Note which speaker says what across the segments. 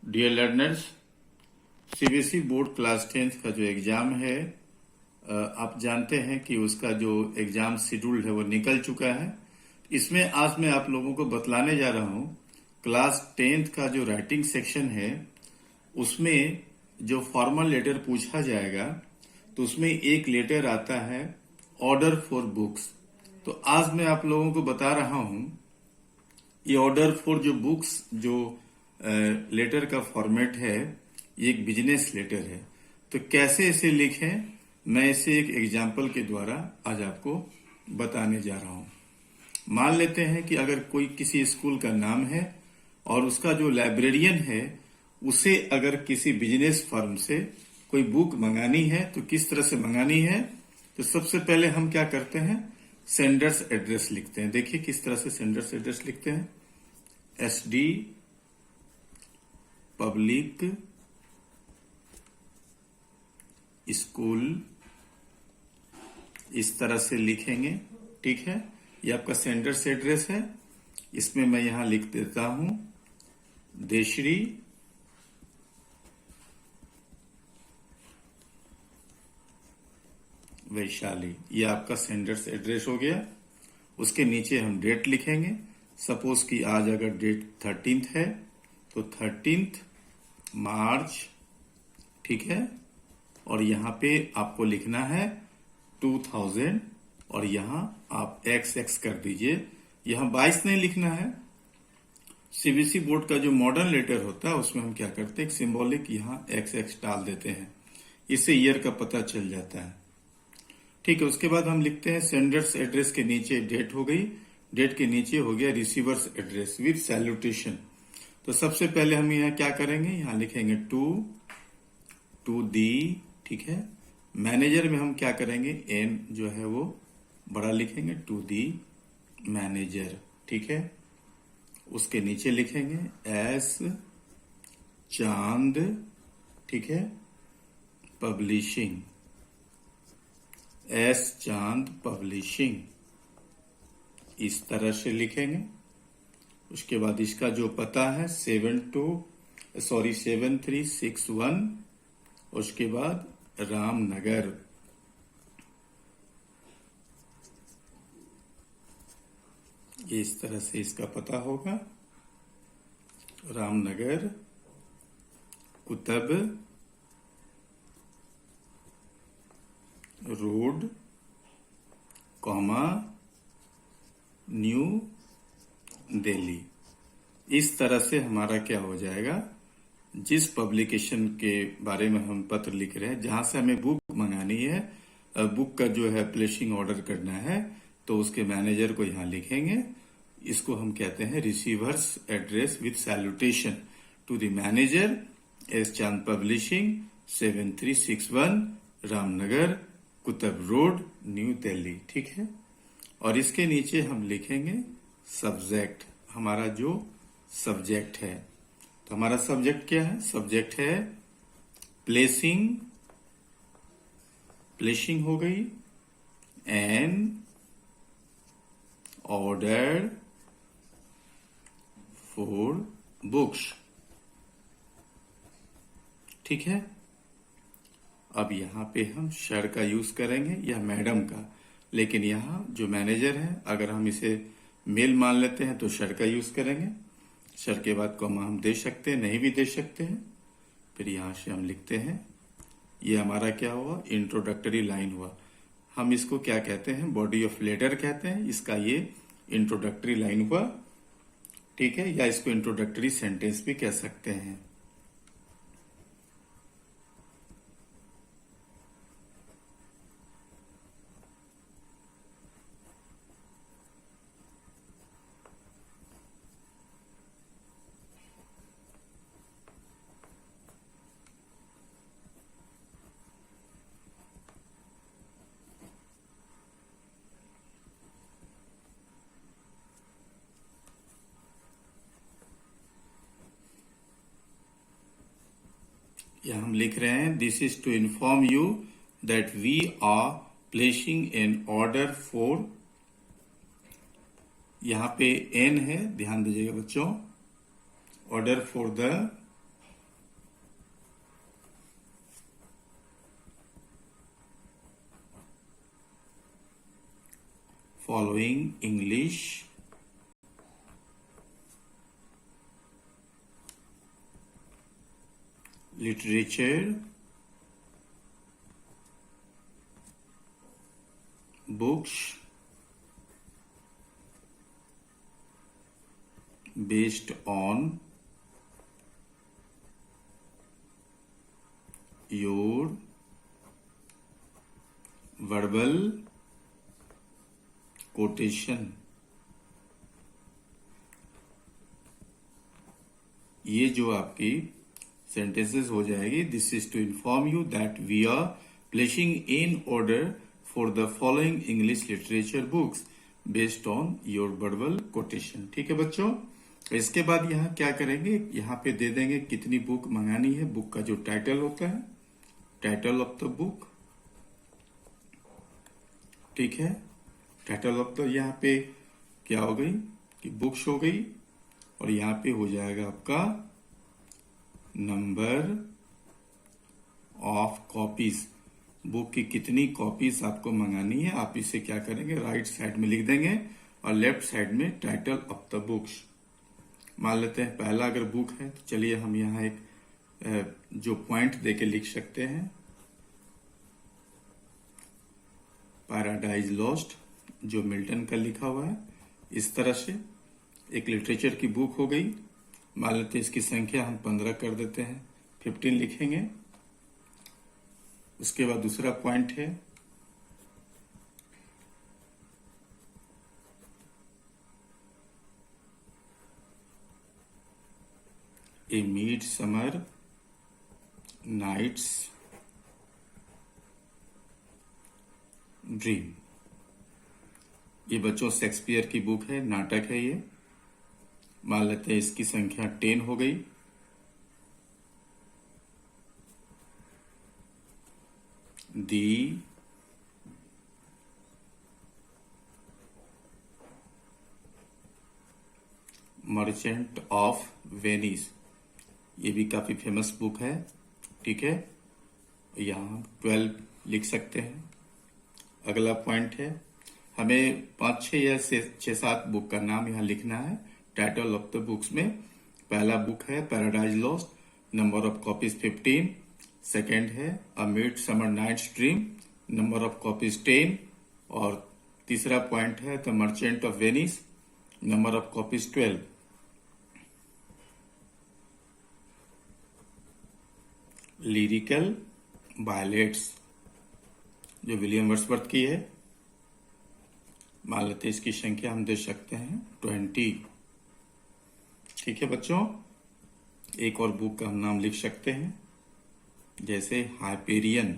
Speaker 1: Dear learners, CBSE board class 10th का जो exam है, आप जानते हैं कि उसका जो एग्जाम शेड्यूल है वो निकल चुका है। इसमें आज मैं आप लोगों को बतलाने जा रहा हूं क्लास 10th का जो राइटिंग सेक्शन है उसमें जो फॉर्मल लेटर पूछा जाएगा तो उसमें एक लेटर आता है ऑर्डर फॉर बुक्स। तो आज मैं आप लोगों को बता रहा हूं ये ऑर्डर फॉर जो बुक्स जो लेटर का फॉर्मेट है, ये एक बिजनेस लेटर है। तो कैसे इसे लिखें, मैं इसे एक एग्जाम्पल के द्वारा आज आपको बताने जा रहा हूं। मान लेते हैं कि अगर कोई किसी स्कूल का नाम है और उसका जो लाइब्रेरियन है उसे अगर किसी बिजनेस फर्म से कोई बुक मंगानी है तो किस तरह से मंगानी है। तो सबसे पहले हम क्या करते हैं, सेंडर्स एड्रेस लिखते हैं। देखिए किस तरह से सेंडर्स एड्रेस लिखते हैं। SD पब्लिक स्कूल, इस तरह से लिखेंगे। ठीक है, ये आपका सेंडर्स एड्रेस है। इसमें मैं यहां लिख देता हूं देशरी वैशाली। ये आपका सेंडर्स एड्रेस हो गया। उसके नीचे हम डेट लिखेंगे। सपोज कि आज अगर डेट 13th है तो 13th मार्च, ठीक है। और यहां पे आपको लिखना है 2000 और यहां आप XX कर दीजिए। यहां 22 नहीं लिखना है। सीबीएसई बोर्ड का जो मॉडर्न लेटर होता है उसमें हम क्या करते हैं, एक सिंबॉलिक यहां XX डाल देते हैं। इससे ईयर का पता चल जाता है। ठीक है, उसके बाद हम लिखते हैं सेंडर्स एड्रेस के नीचे डेट हो गई, डेट के नीचे हो गया रिसीवर्स एड्रेस विद सैल्यूटेशन। तो सबसे पहले हम यहाँ क्या करेंगे, यहाँ लिखेंगे टू दी, ठीक है। मैनेजर में हम क्या करेंगे, एन जो है वो बड़ा लिखेंगे, टू दी मैनेजर, ठीक है। उसके नीचे लिखेंगे एस चांद, ठीक है, पब्लिशिंग, एस चांद पब्लिशिंग, इस तरह से लिखेंगे। उसके बाद इसका जो पता है 7361, उसके बाद रामनगर, ये इस तरह से इसका पता होगा। Ramnagar Qutab road, comma New Delhi. इस तरह से हमारा क्या हो जाएगा, जिस पब्लिकेशन के बारे में हम पत्र लिख रहे हैं, जहां से हमें बुक मंगानी है, बुक का जो है प्लेसिंग ऑर्डर करना है, तो उसके मैनेजर को यहां लिखेंगे। इसको हम कहते हैं receiver's address with salutation to the manager S Chand publishing 7361 Ramnagar Qutab road new Delhi, ठीक है। और इसके नीचे हम लिखेंगे सब्जेक्ट, हमारा जो सब्जेक्ट है। तो हमारा सब्जेक्ट क्या है, सब्जेक्ट है प्लेसिंग हो गई, एन ऑर्डर फॉर बुक्स, ठीक है। अब यहां पे हम सर का यूज करेंगे या मैडम का, लेकिन यहां जो मैनेजर है अगर हम इसे मेल मान लेते हैं तो सर का यूज करेंगे। सर के बाद कॉमा हम दे सकते हैं, नहीं भी दे सकते हैं। फिर यहां से हम लिखते हैं, ये हमारा क्या हुआ, इंट्रोडक्टरी लाइन हुआ। हम इसको क्या कहते हैं, बॉडी ऑफ लेटर कहते हैं। इसका ये इंट्रोडक्टरी लाइन हुआ, ठीक है, या इसको इंट्रोडक्टरी सेंटेंस भी कह सकते हैं। यहां हम लिख रहे हैं this is to inform you that we are placing an order for, यहां पे एन है, ध्यान दीजिएगा बच्चों, order for the following English literature books based on your verbal quotation। ये जो आपकी sentences हो जाएगी, this is to inform you that we are placing in order for the following English literature books based on your verbal quotation। ठीक है बच्चों, इसके बाद यहाँ क्या करेंगे, यहाँ पे दे देंगे कितनी बुक मंगानी है। बुक का जो टाइटल होता है, टाइटल ऑफ द बुक, ठीक है। टाइटल ऑफ द यहाँ पे क्या हो गई कि बुक्स हो गई, और यहाँ पे हो जाएगा आपका नंबर ऑफ कॉपीज, बुक की कितनी कॉपीज आपको मंगानी है। आप इसे क्या करेंगे, राइट साइड में लिख देंगे और लेफ्ट साइड में टाइटल ऑफ द बुक्स। मान लेते हैं पहला अगर बुक है तो चलिए हम यहाँ एक जो पॉइंट देके लिख सकते हैं, पैराडाइज लॉस्ट, जो मिल्टन का लिखा हुआ है। इस तरह से एक लिटरेचर की बुक हो गई। मान लेते हैं इसकी संख्या हम 15 कर देते हैं, 15 लिखेंगे। उसके बाद दूसरा पॉइंट है ए मिड समर नाइट्स ड्रीम। ये बच्चों शेक्सपियर की बुक है, नाटक है ये। मान लेते हैं इसकी संख्या 10 हो गई। दी मर्चेंट ऑफ वेनिस, ये भी काफी फेमस बुक है, ठीक है। यहाँ 12 लिख सकते हैं। अगला पॉइंट है, हमें 5, 6 या 6, 7 बुक का नाम यहाँ लिखना है टाइटल ऑफ द बुक्स में। पहला बुक है paradise lost, number of copies 15। Second है a midsummer night's dream, number of copies 10। और तीसरा पॉइंट है the merchant of Venice, number of copies 12। Lyrical ballads, जो विलियम वर्ड्सवर्थ की है। मान लेते हैं इसकी संख्या हम दे सकते हैं 20, ठीक है बच्चों। एक और बुक का हम नाम लिख सकते हैं, जैसे हाइपेरियन,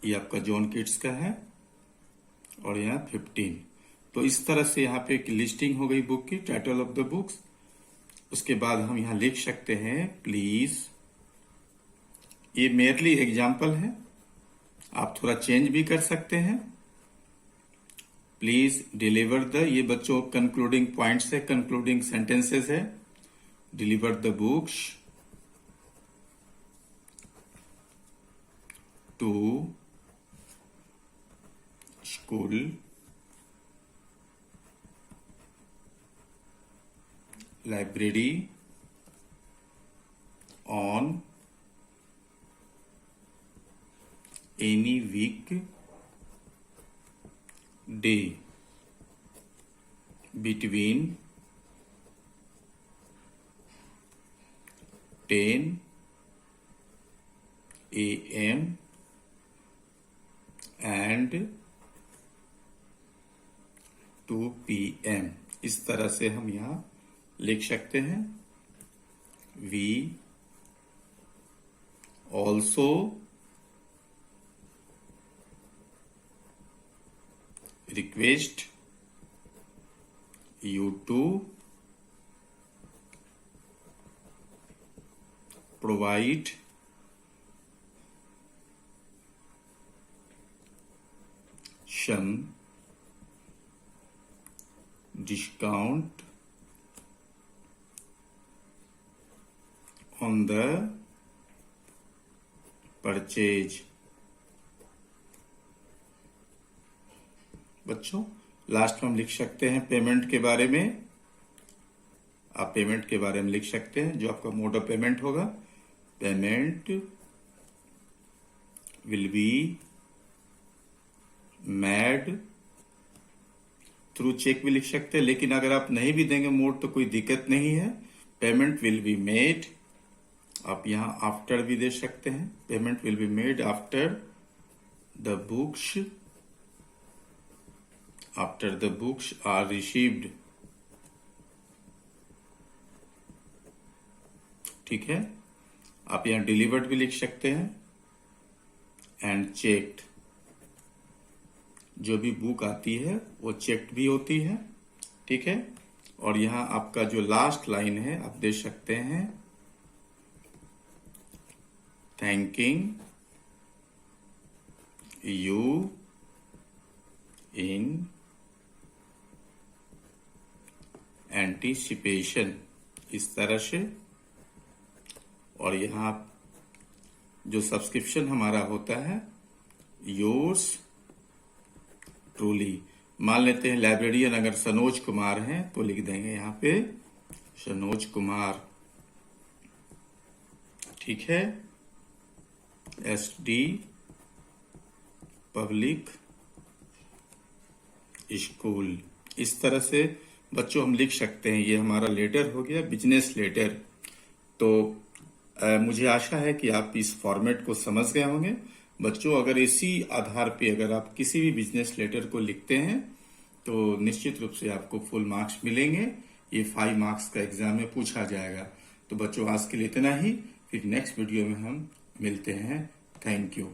Speaker 1: ये आपका जॉन किट्स का है, और यहाँ 15। तो इस तरह से यहाँ पे एक लिस्टिंग हो गई बुक की, टाइटल ऑफ द बुक्स। उसके बाद हम यहाँ लिख सकते हैं प्लीज, ये मेयरली एग्जाम्पल है, आप थोड़ा चेंज भी कर सकते हैं। प्लीज डिलीवर द, ये बच्चों कंक्लूडिंग पॉइंट्स है, कंक्लूडिंग सेंटेंसेस है। Deliver the books to school library on any weekday between 10 a.m. and 2 p.m. इस तरह से हम यहाँ लिख सकते हैं। We also request you to provide some discount on the purchase। बच्चों लास्ट में हम लिख सकते हैं पेमेंट के बारे में। आप पेमेंट के बारे में लिख सकते हैं, जो आपका मोड ऑफ पेमेंट होगा। Payment will be made through cheque भी लिख सकते हैं, लेकिन अगर आप नहीं भी देंगे मोड तो कोई दिक्कत नहीं है। पेमेंट विल बी मेड, आप यहां आफ्टर भी दे सकते हैं। Payment will be made after the books are received. ठीक है, आप यहां डिलीवर्ड भी लिख सकते हैं एंड चेक्ड। जो भी बुक आती है वो चेक्ड भी होती है। ठीक है, और यहां आपका जो लास्ट लाइन है आप दे सकते हैं थैंकिंग यू इन एंटीसिपेशन, इस तरह से। और यहां जो सब्सक्रिप्शन हमारा होता है योर्स ट्रूली, मान लेते हैं लाइब्रेरियन अगर सनोज कुमार हैं तो लिख देंगे यहां पे सनोज कुमार। ठीक है, SD पब्लिक स्कूल। इस तरह से बच्चों हम लिख सकते हैं। ये हमारा लेटर हो गया, बिजनेस लेटर। तो मुझे आशा है कि आप इस फॉर्मेट को समझ गए होंगे। बच्चों अगर इसी आधार पे अगर आप किसी भी बिजनेस लेटर को लिखते हैं तो निश्चित रूप से आपको फुल मार्क्स मिलेंगे। ये 5 मार्क्स का एग्जाम में पूछा जाएगा। तो बच्चों आज के लिए इतना ही, फिर नेक्स्ट वीडियो में हम मिलते हैं। Thank you.